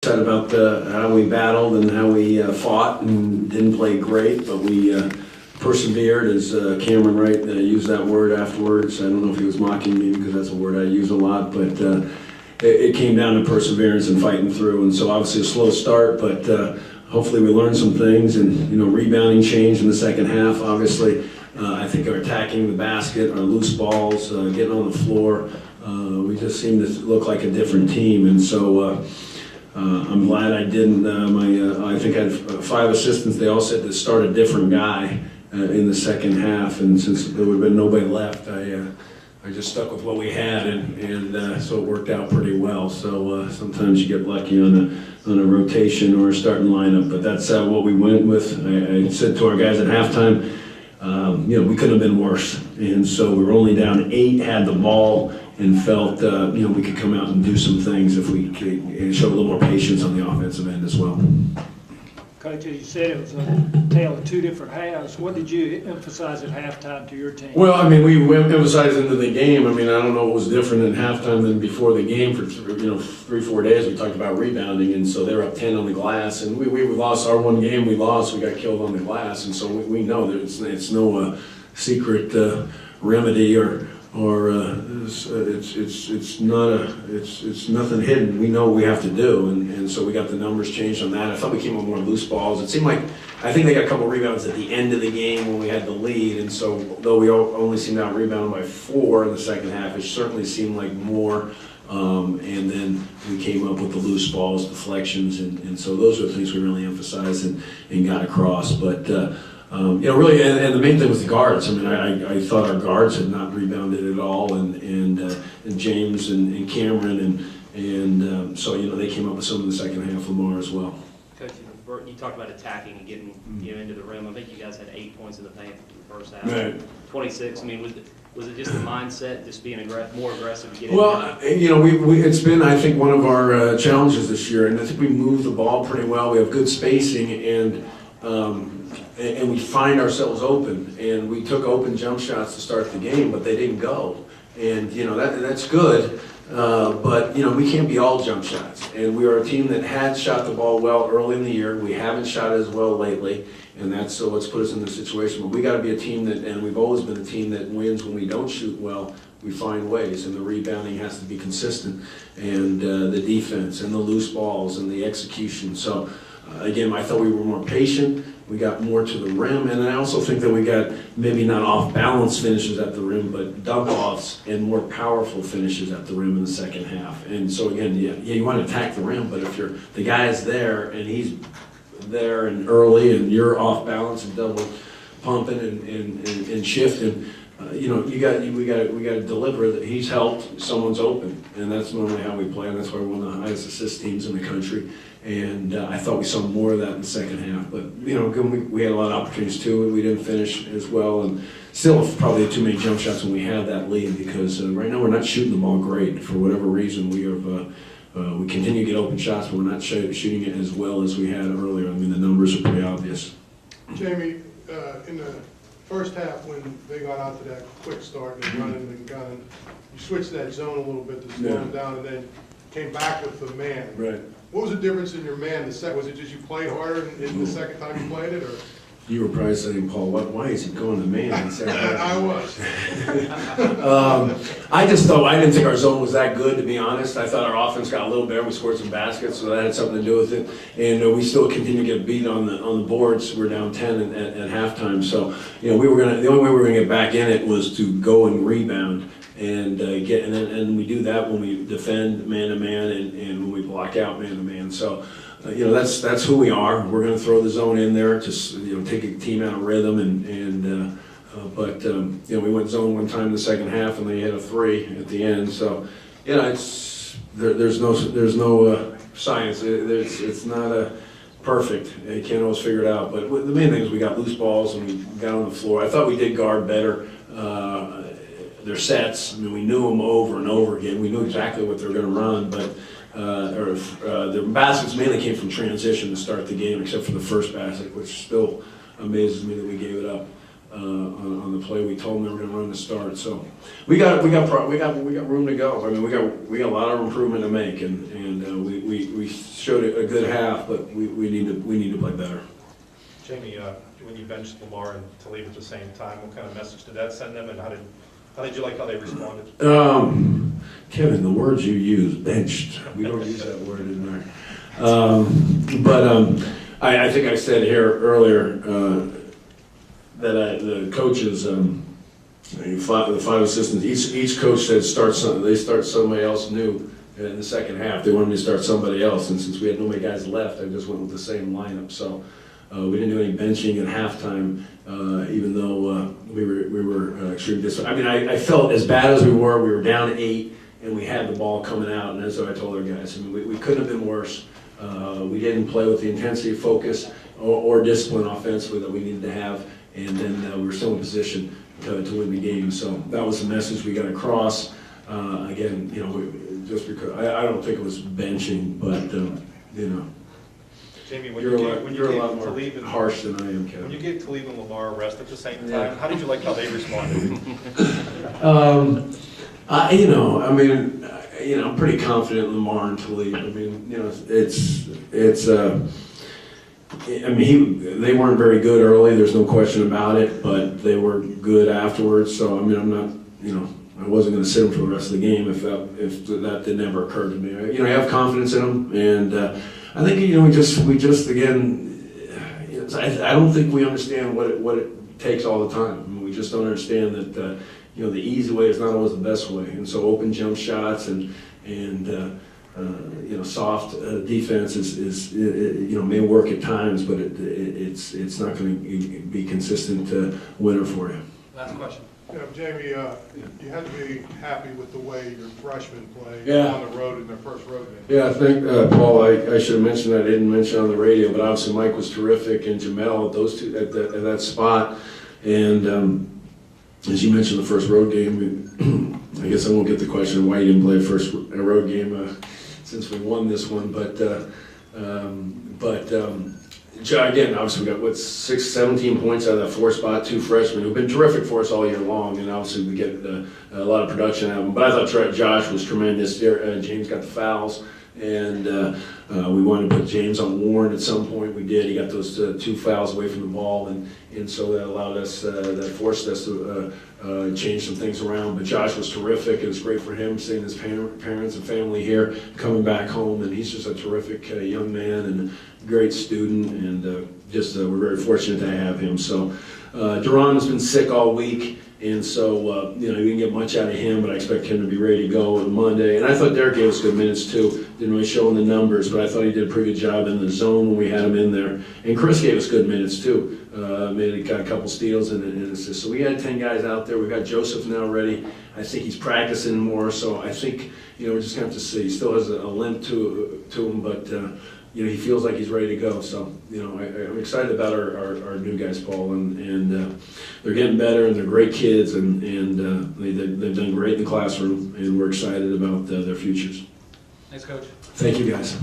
Said about how we battled and how we fought and didn't play great, but we persevered, as Cameron Wright used that word afterwards. I don't know if he was mocking me because that's a word I use a lot, but it came down to perseverance and fighting through. And so obviously a slow start, but hopefully we learned some things, and rebounding changed in the second half. Obviously, I think our attacking the basket, our loose balls, getting on the floor, we just seemed to look like a different team. And so I'm glad I didn't. I think I had 5 assistants. They all said to start a different guy in the second half, and since there would have been nobody left, I just stuck with what we had, and so it worked out pretty well. So sometimes you get lucky on a rotation or a starting lineup, but that's what we went with. I said to our guys at halftime, we couldn't have been worse, and so we were only down 8, had the ball, and felt we could come out and do some things if we could show a little more patience on the offensive end as well. Coach, as you said, it was a tale of 2 different halves. What did you emphasize at halftime to your team? Well, we emphasized into the game. I don't know what was different in halftime than before the game. For 3-4 days we talked about rebounding, and so they were up 10 on the glass, and we lost our one game. We lost. We got killed on the glass, and so we know that it's no secret remedy or it's nothing hidden. We know what we have to do, and so we got the numbers changed on that. I thought we came up more loose balls. It seemed like, I think they got a couple of rebounds at the end of the game when we had the lead, and so though we only seemed to out-rebound by 4 in the second half, it certainly seemed like more. And then we came up with the loose balls, deflections, and so those are the things we really emphasized and got across. But really, and the main thing was the guards. I thought our guards had not rebounded at all, and James and Cameron, and so they came up with some in the second half. Lamar as well. Coach, you talked about attacking and getting into the rim. I think you guys had 8 points in the paint in the first half. Right. 26. Was it just the mindset, just being more aggressive to get Well, it's been, I think, one of our challenges this year, and I think we moved the ball pretty well. We have good spacing, and we find ourselves open, and we took open jump shots to start the game, but they didn't go. And that's good, but we can't be all jump shots. And we are a team that had shot the ball well early in the year. We haven't shot as well lately, and that's what's put us in this situation. But we got to be a team that, and we've always been a team that wins when we don't shoot well. We find ways, and the rebounding has to be consistent, and the defense, and the loose balls, and the execution. So again, I thought we were more patient. We got more to the rim, and I also think that we got maybe not off-balance finishes at the rim, but dump-offs and more powerful finishes at the rim in the second half. And so again, you want to attack the rim, but if the guy is there and he's there and early, and you're off-balance and double pumping and shifting, we got to deliver that he's helped, someone's open, and that's normally how we play, and that's why we're one of the highest assist teams in the country. And I thought we saw more of that in the second half, but we had a lot of opportunities too, and we didn't finish as well, and still probably too many jump shots when we had that lead, because right now we're not shooting the ball great for whatever reason. We continue to get open shots, but we're not shooting it as well as we had earlier. The numbers are pretty obvious. Jamie, in the first half, when they got out to that quick start and running and gunning, you switched that zone a little bit to slow them down, and then came back with the man. Right. What was the difference in your man? Was it just you played harder in the second time you played it, or? You were probably saying, Paul, why is he going to man? I was. I didn't think our zone was that good, to be honest. I thought our offense got a little better. We scored some baskets, so that had something to do with it. And we still continue to get beat on the boards. We're down 10 at halftime. So the only way we were going to get back in it was to go and rebound. And we do that when we defend man-to-man and when we block out man-to-man. So, that's who we are. We're going to throw the zone in there to take a team out of rhythm, but we went zone one time in the second half, and they hit a 3 at the end. So, there's no science. It's not perfect. You can't always figure it out. But the main thing is we got loose balls and we got on the floor. I thought we did guard better. Their sets, we knew them over and over again. We knew exactly what they were going to run, but the baskets mainly came from transition to start the game, except for the first basket, which still amazes me that we gave it up. on the play. We told them they were going to run the start. So we got room to go. I mean, we got a lot of improvement to make, and we showed a good half, but we need to play better. Jamie, when you benched Lamar and Talib at the same time, what kind of message did that send them, and how did you like how they responded? Kevin, the words you use, benched. We don't use that word in there. I think I said here earlier that the coaches, the five assistants, each coach said start somebody else new in the second half. They wanted me to start somebody else, and since we had no many guys left, I just went with the same lineup. So we didn't do any benching at halftime, even though we were extremely disappointed. I mean, I felt as bad as we were down 8, and we had the ball coming out, and that's what I told our guys. I mean, we couldn't have been worse. We didn't play with the intensity, focus, or discipline offensively that we needed to have, and then we were still in position to win the game. So that was the message we got across. Again, you know, just because I don't think it was benching, but you know. Jamie, when You're you a gave lot more Talib and harsh than I am, Kevin. when you gave Talib and Lamar a rest at the same time, Yeah. how did you like how they responded? I'm pretty confident in Lamar and Talib. I mean, you know, they weren't very good early. There's no question about it, but they were good afterwards. So I mean, I'm not, you know, I wasn't going to sit them for the rest of the game if that did never occur to me. You know, I have confidence in them, and I think, you know, we just again, I don't think we understand what it takes all the time. I mean, we just don't understand that you know, the easy way is not always the best way, and so open jump shots and you know, soft defense is you know, may work at times, but it's not going to be consistent winner for you. Last question. You know, Jamie, you had to be happy with the way your freshmen played Yeah. on the road in their first road game. Yeah, I think, Paul, I should have mentioned that. I didn't mention on the radio, but obviously Mike was terrific, and Jamel, those two at that spot. And as you mentioned, the first road game, I guess I won't get the question of why you didn't play a road game since we won this one. But again, obviously we got 17 points out of that 4 spot, 2 freshmen who've been terrific for us all year long, and obviously we get a lot of production out of them. But I thought Josh was tremendous. James got the fouls, and we wanted to put James on Warren at some point. We did. He got those 2 fouls away from the ball, and so that allowed us, that forced us to change some things around. But Josh was terrific. It was great for him seeing his parents and family here, coming back home, and he's just a terrific young man and a great student, and we're very fortunate to have him. So Duran has been sick all week, and so you know, we didn't get much out of him, but I expect him to be ready to go on Monday. And I thought Derek gave us good minutes too. Didn't really show in the numbers, but I thought he did a pretty good job in the zone when we had him in there. And Chris gave us good minutes too. Got a couple steals and assists. So we had 10 guys out there. We've got Joseph now ready. I think he's practicing more, so I think, you know, we're just going to have to see. He still has a limp to him, but you know, he feels like he's ready to go. So, you know, I'm excited about our new guys, Paul, and they're getting better, and they're great kids, and they've done great in the classroom, and we're excited about their futures. Thanks, Coach. Thank you, guys.